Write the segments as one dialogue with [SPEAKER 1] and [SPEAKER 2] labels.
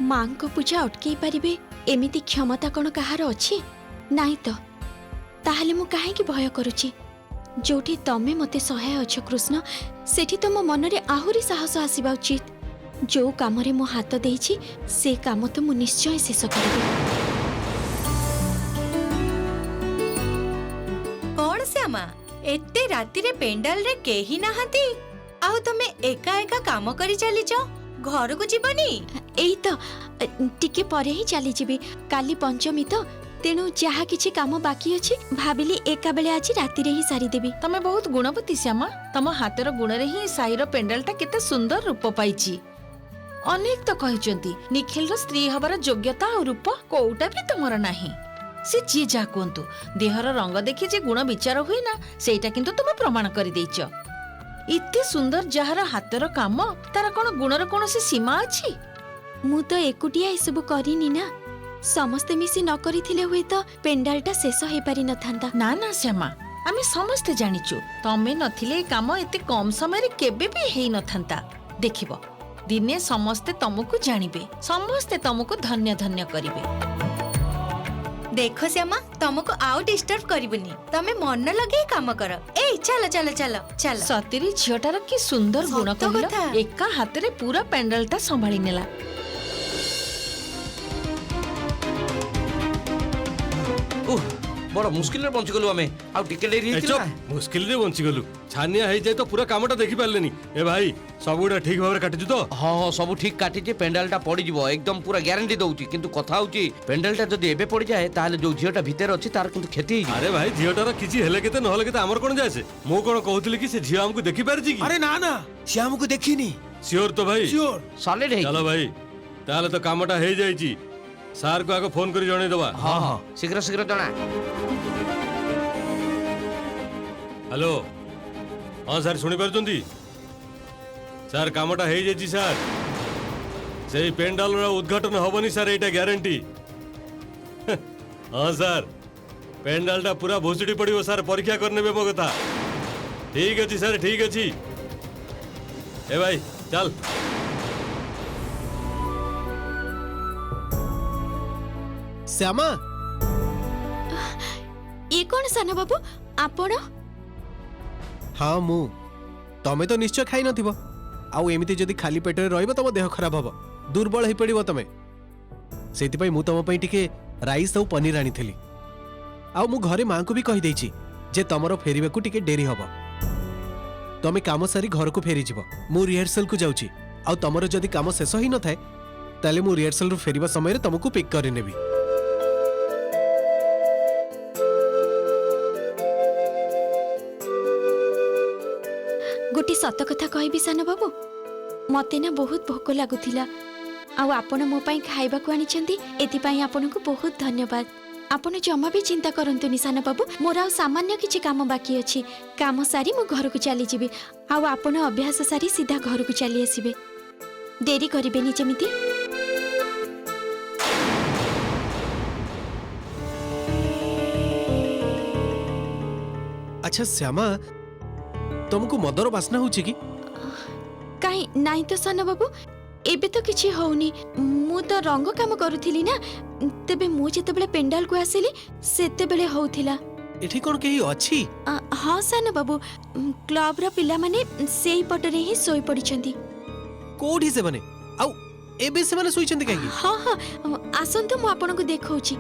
[SPEAKER 1] माँ को पूजा अटकई पारिबे एमिति क्षमता कौन कहार अछि नाई तो ताहले मु काहे भय करुछि जोठी तमे मते सहाय अछ कृष्ण सेठी तो मो मन रे आहुरी साहस आसीबा उचित जो काम रे मो हाथ देछि से काम तो मु निश्चय शेष करबे।
[SPEAKER 2] कौन श्यामा एते राती रे पेंडाल रे केही नाहंती आउ तमे एका एका काम करी चली जाओ घर को जीवनी
[SPEAKER 1] एई तो टिके परे ही चली जीबी काली पंचमी तो तेणु जहा किछि काम बाकी अछि भाबिली एका बेले आज राती रे ही सारी देबी।
[SPEAKER 3] तमे बहुत गुणवती श्यामा तम हातर गुण रे ही साईर पेंडालटा केते सुंदर रूप पाइछि। अनेक तो कहिचंती निखिल रो स्त्री हबार योग्यता और रूप कोउटा भी तमर नाही से जी जा कोंतु देहर रंग देखि जे गुण विचार हुई ना सेटा किंतु तुम प्रमाण करि दैछ। इते सुंदर जहार हातर काम तार कोन गुणर कोनोसी सीमा अछि।
[SPEAKER 1] मु तो एकुटिया एसबु करिनी ना समस्ते मिसी न करिथिले हुई तो पेंडालटा शेष हे पारि न थांता।
[SPEAKER 3] ना ना श्यामा आमे समस्ते जानिचु तमे नथिले काम एते कम समय रे केबे भी हेई न थांता। देखिबो दिने समस्ते तुमको जानिबे समस्ते तुमको धन्य धन्य करिवे।
[SPEAKER 2] देखो श्यामा तुमको आउ डिस्टर्ब करिबनी तमे मन लगे काम कर। ए चलो चलो चलो चलो
[SPEAKER 3] सतीरी झियोटार की सुंदर गुण
[SPEAKER 2] सत
[SPEAKER 3] कहलो
[SPEAKER 2] कथा।
[SPEAKER 3] एका हाथ रे पूरा पेंडलटा संभाली नेला।
[SPEAKER 4] बड़ मुश्किल रे बंची गलु हमें आ टिकट डेरी हितिला
[SPEAKER 5] मुश्किल रे बंची गलु छानिया हे जाय तो पूरा कामटा देखि पारलेनी। ए भाई सबुडा ठीक भाबरे काटिजु तो
[SPEAKER 4] हां हां सब ठीक काटी जे पेंडालटा पड़ी जीवो एकदम पूरा ग्यारंटी दउची किंतु कथा होची पेंडालटा जदी एबे पड़ी जाए ताले जो झियोटा भीतर अछि तार किंतु क्षति ही।
[SPEAKER 5] अरे भाई झियोटार किछि हेले केते नहले केते हमर कोन जायसे मो कोन कहउतली कि से झियो हमकु देखि पारजी कि।
[SPEAKER 6] अरे ना ना श्याम को देखिनी
[SPEAKER 5] श्योर तो भाई
[SPEAKER 6] श्योर
[SPEAKER 4] सॉलिड है।
[SPEAKER 5] चलो भाई ताले तो कामटा हे जायची सार को आगो फोन करी जणे दवा।
[SPEAKER 4] हां हां शीघ्र शीघ्र जणा।
[SPEAKER 5] हेलो हाँ सर शुणी पार्टी सर कामटा हो जाइए सर से पेंडाल उद्घाटन हेनी सर यहाँ ग्यारंटी। हाँ सर पेंडालटा पूरा भुसुड़ी पड़ो सर परीक्षा करने मो कथा ठीक अच्छी सर ठीक अच्छी। ए भाई चल
[SPEAKER 6] श्यामा
[SPEAKER 1] ये कौन साना बाबू आपण?
[SPEAKER 6] हाँ मु तमे तो निश्चय खाई नथिबो आउ एमिति जदी खाली पेट रे रहइबो तम देह खराब हबो दुर्बल हे पड़िबो तमे सेति पई मु तम पई टिके राइस और पनीर आनी थली आउ मु घरे मां को भी कहि देछि जे तमरो फेरिबे को टिके देरी हबो तमे काम सारी घर को फेरी जिवो मु रिहर्सल को जाउची आउ तमरो जदी काम शेष ही न थाए ताले मु रिहर्सल रो फेरिबा समय रे तमको पिक करि नेबी।
[SPEAKER 1] गोटे सत कथा कहबी साना बाबू मते ना बहुत भोक लागुथिला आउ आपण मो पई खाइबा को आनिचंती एति पई आपनको बहुत धन्यवाद। आपण जमा भी चिंता करंतुनी साना बाबू मोर आ सामान्य किछि काम बाकी अछि काम सारी मो घर को चली जिबी आउ आपण अभ्यास सारी सीधा घर को चली आसीबे देरी करिबेनी जेमिति।
[SPEAKER 6] अच्छा श्यामा तुमको मदर बासना होची कि
[SPEAKER 1] काई नाई तो साना बाबू एबे तो किछि होउनी मु तो रंग काम करूथिली ना तेबे मु जेते बेले पेंडाल को आसीली सेते बेले होउथिला।
[SPEAKER 6] एठी कोन केही अछि?
[SPEAKER 1] हाँ साना बाबू क्लब रा पिला माने सेई पटरे ही सोई पडिछंती।
[SPEAKER 6] कोठी से बने आउ एबे से माने सोइछंती काई?
[SPEAKER 1] हाँ हाँ आसंतु मु आपनको देखौची।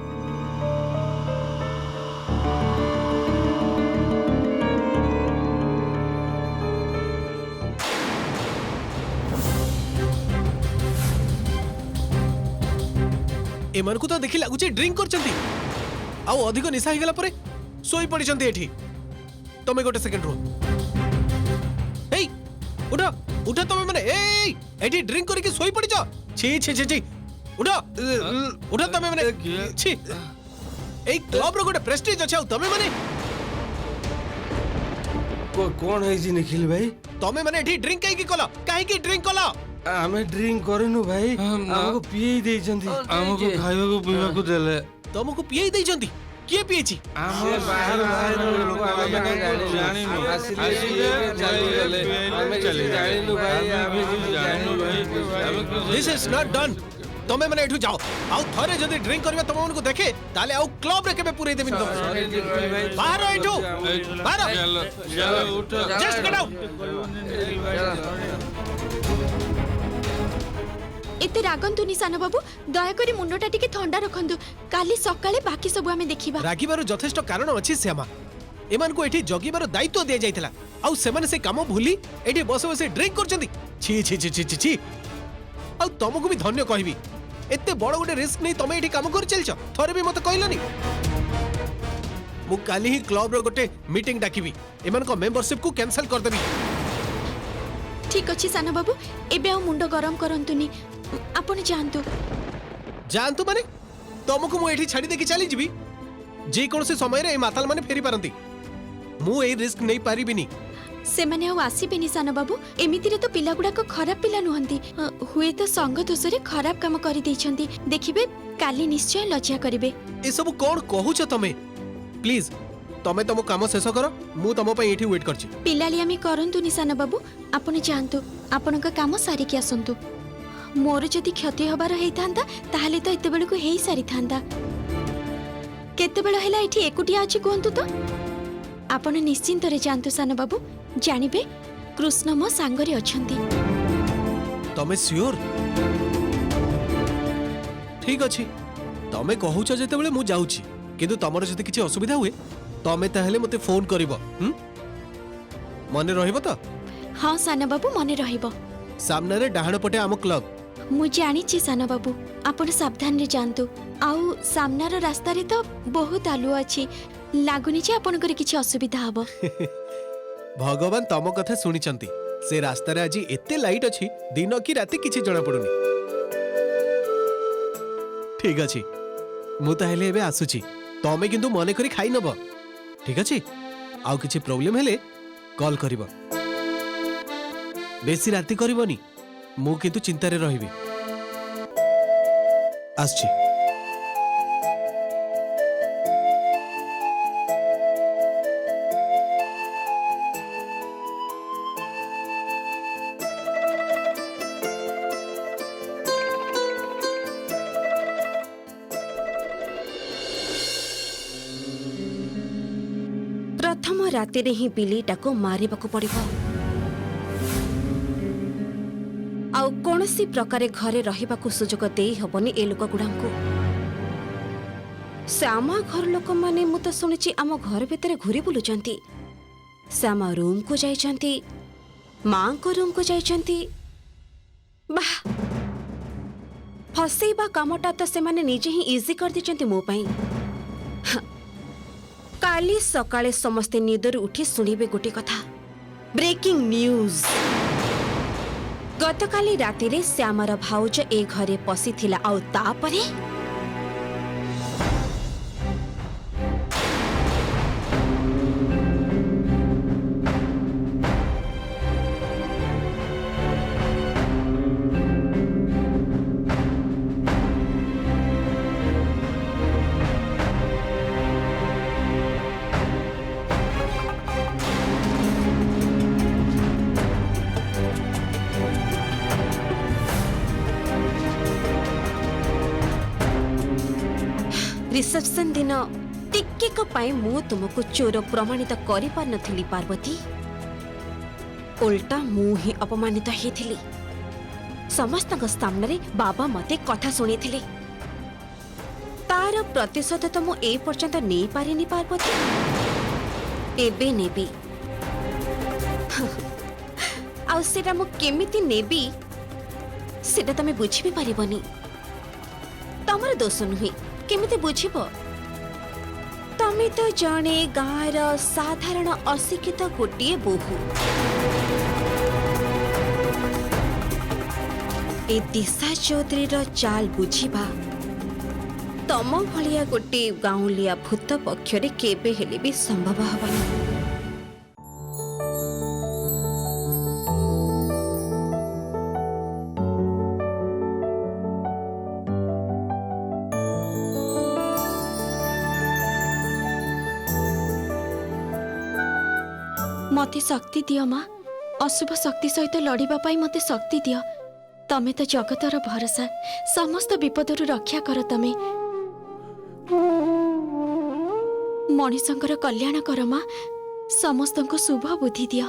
[SPEAKER 6] एमन को तो देखि लागुचे ड्रिंक करचंती आउ अधिक निशा हिगला परे सोई पडिचंती एठी। तमे गोटे सेकंड रो एई उठा उठा तमे माने एई एठी ड्रिंक करके सोई पडिच छी छी छी छी उठा उठा तमे माने छी एई क्लब रो गोटे प्रेस्टीज अछि आउ तमे माने
[SPEAKER 5] कौन है जी निखिल भाई
[SPEAKER 6] तमे माने एठी ड्रिंक काहे की ड्रिंक कला
[SPEAKER 5] आमे ड्रिंक करनु भाई हमको पिए दे जंती हमको खाइबा को पीबा को देले
[SPEAKER 6] तुमको पिए दे जंती किए पिएची
[SPEAKER 5] आमे बाहर बाहर लोग आमे जानि नु आसिले चली गले आमे चले जानि नु भाई आमे जानि नु भाई
[SPEAKER 6] दिस इज नॉट डन तमे माने एठू जाओ आउ थरे जदी ड्रिंक करबे तम उनको देखे ताले आउ क्लब रे केबे पुरै देबिन तम बाहर एठू बाहर जस्ट गेट आउट।
[SPEAKER 1] एते रागंतुनी सान बाबू दयाकरी मुंडटा टिके ठंडा रखंतु काली सकाळे बाकी सब आमे देखिबा।
[SPEAKER 6] रागिबार यथेष्ट कारण अछि श्यामा एमान को एठी जगिबार दायित्व दिया जाइतला आउ सेमाने से काम भूली एठी बस बस ड्रिंक करचंदी छी छी छी छी छी आउ तुमको भी धन्य कहबी एते बड़ गोटे रिस्क नहीं तमे एठी काम कर चलछ थरे भी मते कहलनी मु काली ही क्लब रो गोटे मीटिंग डाकिबी एमान को मेंबरशिप को कैंसिल कर देबी।
[SPEAKER 1] ठीक अछि सान बाबू एबे आ मुंडो गरम करंतुनी आपण जानतु
[SPEAKER 6] जानतु माने तुमको मु एठी छाडी देकी चली जिबी जे कोन से समय रे ए माताल माने फेरी पारंती मु ए रिस्क नहीं पारिबिनी।
[SPEAKER 1] से माने आ आसीबेनी सान बाबू एमितिरे तो पिला गुडा को खराब पिला नुहंती हुए तो संग दोषरे खराब काम करि दैछंती देखिबे काली निश्चय लज्जा करिवे।
[SPEAKER 6] ए सब कोन कहूछ तमे प्लीज तमे तमो काम शेष करो मु तमो पई एठी वेट करछि।
[SPEAKER 1] पिलालियामी करंतुनी सान बाबू आपण जानतु आपनक काम सारी के आसंतु मोर जदि क्षति हबार हेइथांता ताहाले तो एते बेलकु हेई सारी थांता केते बेल हैला एठी एकुटिया अछि कोहंतु तो आपण निश्चिंत रे जानतु सान बाबू जानिबे कृष्ण मो सांगरे अछंती।
[SPEAKER 6] तमे श्योर ठीक अछि तमे कहूछ जेते बेले मु जाउछि किंतु तमर जति किछि असुविधा हुए तमे ताहेले मते फोन करिवो मने रहिबो तो।
[SPEAKER 1] हाँ सान बाबू मने रहिबो
[SPEAKER 6] सामने रे डाहण पटे आम क्लब
[SPEAKER 1] मु जानिछि सान बाबू आपण सावधान रे जानतु आउ सामनार रास्ता रे तो बहुत आलु अछि लागुनी जे आपण करे किछि असुविधा हबो।
[SPEAKER 6] भगवान तम कथा सुनिचंती से रास्ता रे आज एते लाइट अछि दिन की राति किछि जणा पडुनी। ठीक अछि मु ताहेले एबे आसुछि तमे किंतु मने करी खाइ नबो ठीक अछि आउ किछि प्रॉब्लम हेले कॉल करिवो बेसी राति करिवोनी मु किंतु चिंता रे रहिबी आसछि।
[SPEAKER 7] प्रथम राति रे ही बिलीटा को मारिबाकू पड़िबो आउ कोनसी प्रकारे घरे रहिबाकू सुजोग देई हबनी ए लोक गुडांकू। श्यामा घर लोक माने मु तो सुनिछि आम घर भितरे घुरी बुलुचंती श्यामा रूम को जाइचंती मां को रूम को जाइचंती बाह फसेबा कामटा तो से माने निजे ही इजी कर दिचंती मो पई। काली सकाळे समस्ते निदर उठी सुनिबे गोटे कथा ब्रेकिंग न्यूज गतकाली राति रे श्यामार भाउज ए घरे पसिथिला आउ तापरे रिसेप्शन दिन टिक्के पाई मु तुमको चोर प्रमाणित करि पार नथिली पार्वती उल्टा मु ही अपमानित हेथिली समस्त सामने बाबा मते कथा सुनिथिले तार प्रतिशोध तो मु ए पर्यंत नै पारिनी पार्वती एबे नेबी आ सेटा मु केमिति नेबी सेटा तमे बुझी भी पारिबनी तमर दोष नुही केमिति बुझिबो तमे तो जणे गाँर साधारण अशिक्षित गोटे बोहू ए दिशा चौधरी चाल बुझिबा तम भलिया गोटे गाँवलिया भूत पक्षरे केबे हेले भी संभव हबनी।
[SPEAKER 1] मते शक्ति दियो माँ अशुभ शक्ति सहित लड़िबा पाई मते शक्ति दियो ତମେ ତ ଜଗତର ଭରସା, ସମସ୍ତ ବିପଦରୁ ରକ୍ଷା କର ତମେ। ମଣିଷଙ୍କର କଲ୍ୟାଣ କର ମା, ସମସ୍ତଙ୍କୁ ଶୁଭ ବୁଦ୍ଧି ଦିଅ।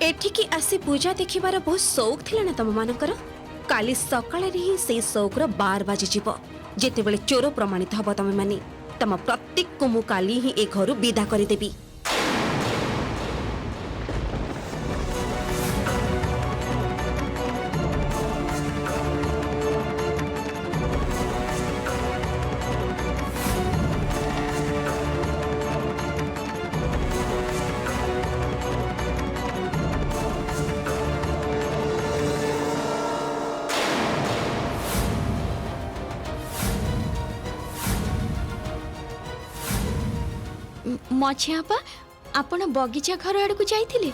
[SPEAKER 7] एठिकी आसी पूजा देखिबार बहुत शौक थिला ना तम मानकर। काली सकाळे ही से शौकर 12 बाजी जीव जेते बेले चोर प्रमाणित हब तमे माने तम प्रत्येक को मु काली ही ए घरु विदा करि देबी।
[SPEAKER 1] मझियापा आपण बगीचा घर आड़ को जाइथिले?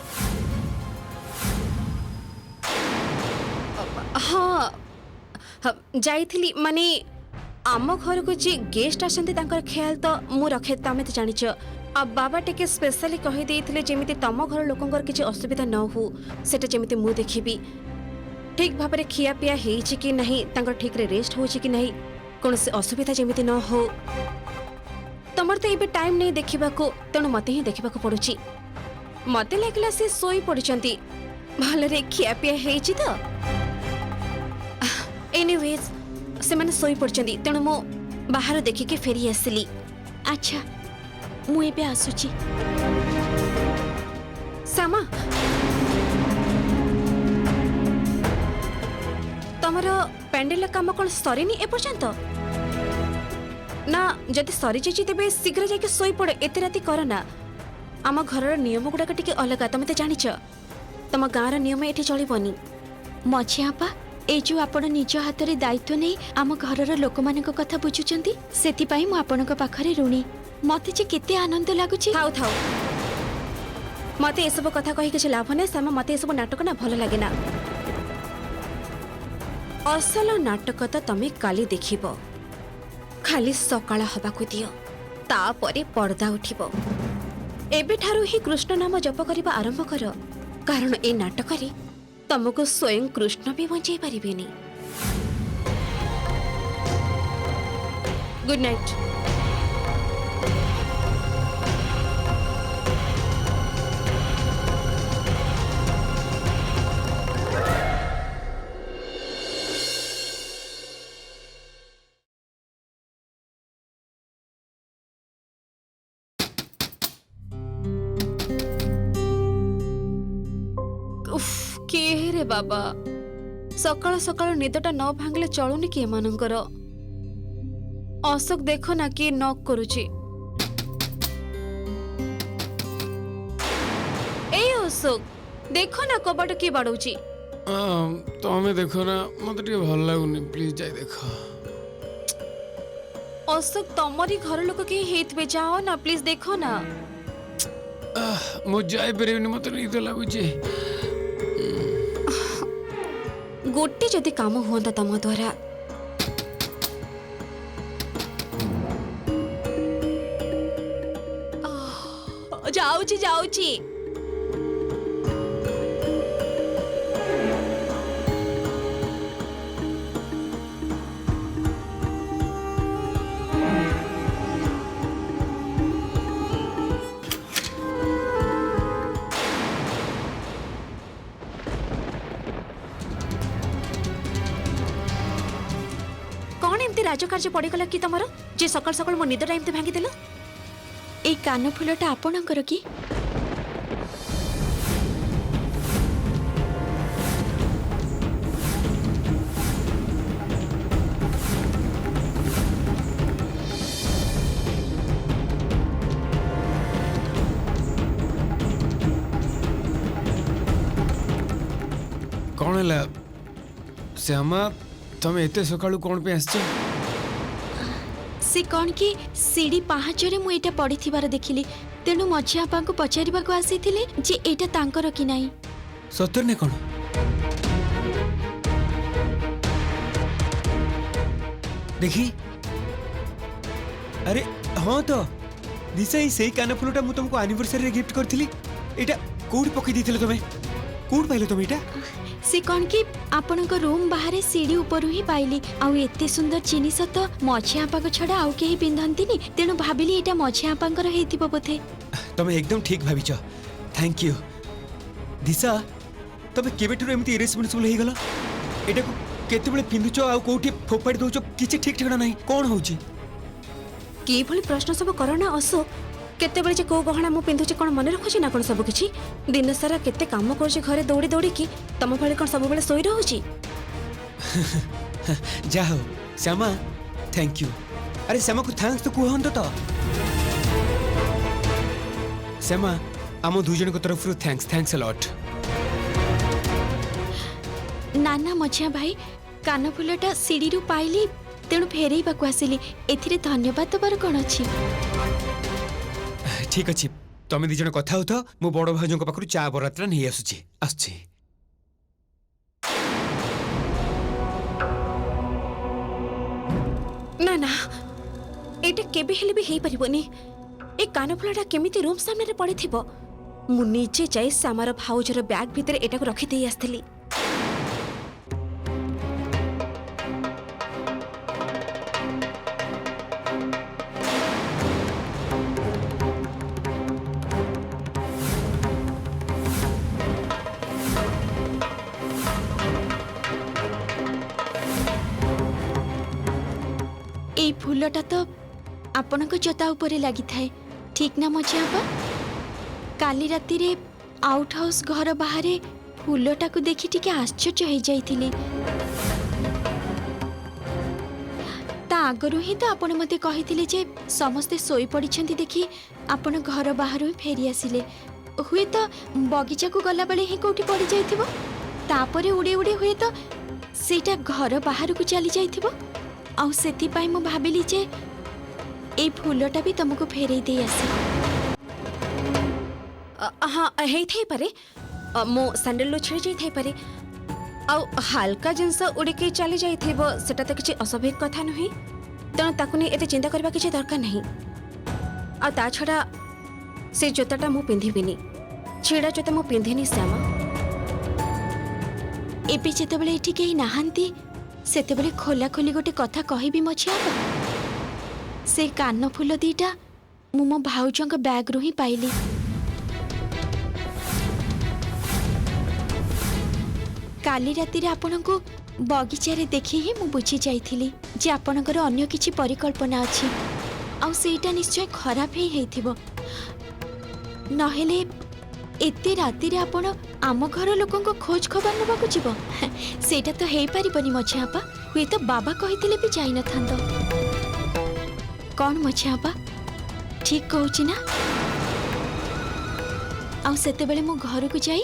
[SPEAKER 7] हाँ जाइथिली माने आम घर को जे गेस्ट आसंती तांकर ख्याल तो मु रखे तमे तो जानिच। अब बाबा टेके स्पेशली कहि देइथिले जेमिति तम घर लोकंकर किछि असुविधा न हो सेटा जेमिति मु देखिबी। ठीक भाबरे खिया पिया हेछि कि नहीं, तांकर ठीक रे रेस्ट होछि कि नहीं, कोनसे असुविधा जेमिति न हो। तमर तो एबे टाइम नहीं देखिबा को, तेणु मते ही देखिबा को पड़ुछि। मते लागला से सोई पड़िचंती, भलरे खिया पिया हेछि तो। एनीवेज से माने सोई पड़चंती, तेणु मो बाहर देखि के फेरी आसिली।
[SPEAKER 1] अच्छा मु एबे आसुची।
[SPEAKER 7] सामा तमर पेंडेल काम कोन सरीनी ए पर्यंत ना? जदि सरी जाइछि तेबे शीघ्र जाके सोई पड़े, एते राती करना। आम घरर नियम गुडाक टिके अलगा, तमे तो जानिच। तम गाँर नियम एठी चलिबनी।
[SPEAKER 1] मझियापा ए जो आपण निज हाथ रे दायित्व नै आम घरर लोक मानक कथा बुझुचंती, सेति पई मु आपनक पाखरे ऋणी। मते जे केते आनंद लागुची।
[SPEAKER 7] थाउ थाउ मते ए सब कथा कहि किछ लाभ नै। सामा मते ए सब नाटक ना भल लागे ना। असल नाटक तो तमे काली देखिबो। खाली सकाळ हबाकु दियो, तापरे पर्दा उठिबो। एबे ठारु ही कृष्ण नाम जप करिबा आरंभ कर, कारण ए नाटक रे तमको स्वयं कृष्ण भी बंचाई पारिबेनी। Good night. किए रे बाबा, सकाळ सकाळ निदटा न भांगले चलुनी कि एमानंकर। अशोक देखो ना कि नॉक करूची। ए अशोक देखो ना कबाट कि बाडौची।
[SPEAKER 8] तमे देखो ना, मत भल लगुनि, प्लीज जाई देखो।
[SPEAKER 7] अशोक तमरी घर लोक के हेतबे जाओ ना प्लीज देखो ना।
[SPEAKER 8] मु जाई परिबनी मते नहीं तो लागुचे।
[SPEAKER 7] गोटे जदि काम हुआ तम द्वारा जाऊची जाऊची। कौन एमती राजकार्य पड़गला कि तुम जे सकाल सकाल मो निद टाइम भांगी देल।
[SPEAKER 1] এই কানফুলটা ଆପଣଙ୍କର କି?
[SPEAKER 8] कौन है श्यामा तुम एते सकाळू कौन पे आसछ?
[SPEAKER 1] ସେ କ'ଣ କି ସିଡ଼ି ପାହାଚରେ ମୁଁ ଏଇଟା ପଡ଼ିଥିବାର ଦେଖିଲି, ତେଣୁ ମଝି ବାପାଙ୍କୁ ପଚାରିବାକୁ ଆସିଥିଲି ଯେ ଏଇଟା ତାଙ୍କର କି ନାହିଁ।
[SPEAKER 8] सतर ने कौन देखी? अरे हाँ तो दिशा ही सही कान फुलटा मु तुमको एनिवर्सरी रे गिफ्ट करथिली। एटा कोड पकई दिथिले तुमे? कोड पाइले तुम एटा?
[SPEAKER 1] ସେ କ'ଣ କି ଆପଣଙ୍କ ରୁମ୍ ବାହାରେ ସିଡ଼ି ଉପରୁ ହିଁ ପାଇଲି। ଆଉ ଏତେ ସୁନ୍ଦର ଜିନିଷ ତ ମଝି ବାପାଙ୍କ ଛଡ଼ା ଆଉ କେହି ପିନ୍ଧନ୍ତିନି, ତେଣୁ ଭାବିଲି ଏଇଟା ମଝି ବାପାଙ୍କର ହେଇଥିବ ବୋଧେ।
[SPEAKER 8] तुम एकदम ठीक भाविच। थैंक यू दिशा। तुम केबेठुर एमती इरेस्पॉन्सिबल हे गला? एटा को केते बेले पिंदुचो आ कोठी फोपाडी दोचो किछि ठीक ठिकाना नाही। कोन होउची?
[SPEAKER 7] कि भली प्रश्न सब करो ना अशोक। केते बेले जे को गहना मु पिंधुची कोन मन रखुची ना कोन सब किछि? दिन सारा केते काम करछि घरे दौड़ी दौड़ी की तम भले कोन सब बेले सोई रहउची?
[SPEAKER 8] जा हो श्यामा थैंक यू। अरे श्यामा को थैंक्स तो कहंत तो। श्यामा आम दुजन को तरफ थैंक्स अ लॉट।
[SPEAKER 1] ନା ନା ମଝିଆ ଭାଇ, କାନଫୁଲଟା ସିଡ଼ିରୁ ପାଇଲି, ତେଣୁ ଫେରେଇବାକୁ ଆସିଲି। ଏଥିରେ ଧନ୍ୟବାଦ ଦେବାର କ'ଣ ଅଛି?
[SPEAKER 8] ठीक अच्छी तुम दी जन कथा होता मो बड़ भाजों पाखु चा बरातरा नहीं आसुची आसुची।
[SPEAKER 7] ना ना एटा केबे हेले भी हेई परिबोनी। ए कानफुलाटा केमिति रूम सामने रे पड़ी थिबो? मु नीचे जाई सामार भाउजर बैग भीतर एटा को रखी देई आस्थली।
[SPEAKER 1] এই ফুলটা তো ଆପଣଙ୍କ ଜୋତା ଉପରେ ଲାଗିଥାଏ, ଠିକ୍ ନା ମଝିଆ ବାପା? କାଲି ରାତିରେ ଆଉଟ୍ ହାଉସ୍ ଘର ବାହାରେ ଫୁଲଟାକୁ ଦେଖି ଟିକେ ଆଶ୍ଚର୍ଯ୍ୟ ହେଇଯାଇଥିଲି। ତା ଆଗରୁ ହିଁ ତ ଆପଣ ମୋତେ କହିଥିଲେ ଯେ ସମସ୍ତେ ଶୋଇପଡ଼ିଛନ୍ତି ଦେଖି ଆପଣ ଘର ବାହାରୁ ହିଁ ଫେରି ଆସିଲେ। ହୁଏତ ବଗିଚାକୁ ଗଲାବେଳେ ହିଁ କେଉଁଠି ପଡ଼ିଯାଇଥିବ, ତାପରେ ଉଡ଼ି ଉଡ଼ି ହୁଏତ ସେଇଟା ଘର ବାହାରକୁ ଚାଲି ଯାଇଥିବ। ଆଉ ସେଥିପାଇଁ ମୁଁ ଭାବିଲି ଯେ এই ফুলটা भी तुमको फेरई दे आसी।
[SPEAKER 7] हाँ हेई थाई पारे मो सैंडल लो छिड़ी जाई थाई पारे। आ हल्का जिनस उड़ी के चली जाई थेबो सेटा तो किछि अस्वाभाविक कथा नही, तेणु ताकु नै एते चिंता करबा किछि दरकार नहीं। आ ता छडा से जोताटा मु पिंधिबिनी, छिड़ा जोता मु पिंधिनी श्यामा।
[SPEAKER 1] एबे जेतेबेले एठी केही नाहांती सेतेबेले खोला खोली गोटे कथा कहबी मछिया। से कान फूल दीटा मु मो भाउजंक बैग रु ही पाइली। काली राति रे आपनको बगीचारे देखि ही मु बुझी जाइथिली जे आपनकर अन्य किछि परिकल्पना अछि, आ सेटा निश्चय खराब ही हेइथिबो। नहेले एते राति रे आपण आम घर लोकन को खोज खबर नबाकू जीवो सेटा तो हेइ परिबनी मछिया आपा। हुए तो बाबा कहिथिले भी जाई न थांदो। कौन मछिया आपा ठीक कहूची ना? आ सेतेबेले मु घर को जाई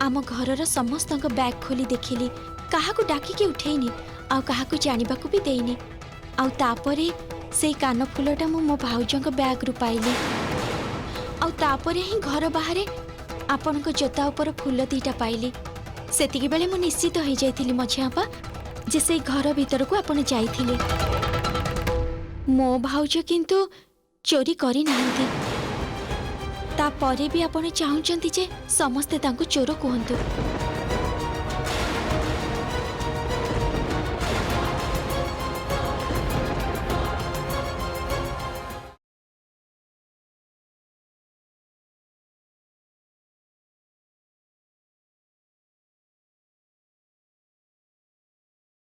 [SPEAKER 1] आम घरर समस्तक बैग खोली देखिली, काहाकू डाकी के उठेइनी आ काहाकू जानिबाकू भी देइनी। आ तापरे ସେଇ କାନ ଫୁଲଟା ମୁଁ ମୋ ଭାଉଜଙ୍କ ବ୍ୟାଗ୍ରୁ ପାଇଲି ଆଉ ତାପରେ ହିଁ ଘର ବାହାରେ ଆପଣଙ୍କ ଜୋତା ଉପର ଫୁଲ ଦିଟା ପାଇଲି। ସେତିକି ବେଳେ ମୁଁ ନିଶ୍ଚିତ ହେଇଯାଇଥିଲି ମଝିଆପା ଯେ ସେଇ ଘର ଭିତରକୁ ଆପଣ ଯାଇଥିଲେ। ମୋ ଭାଉଜ କିନ୍ତୁ ଚୋରି କରିନାହାନ୍ତି। ତାପରେ ବି ଆପଣ ଚାହୁଁଛନ୍ତି ଯେ ସମସ୍ତେ ତାଙ୍କୁ ଚୋର କୁହନ୍ତୁ।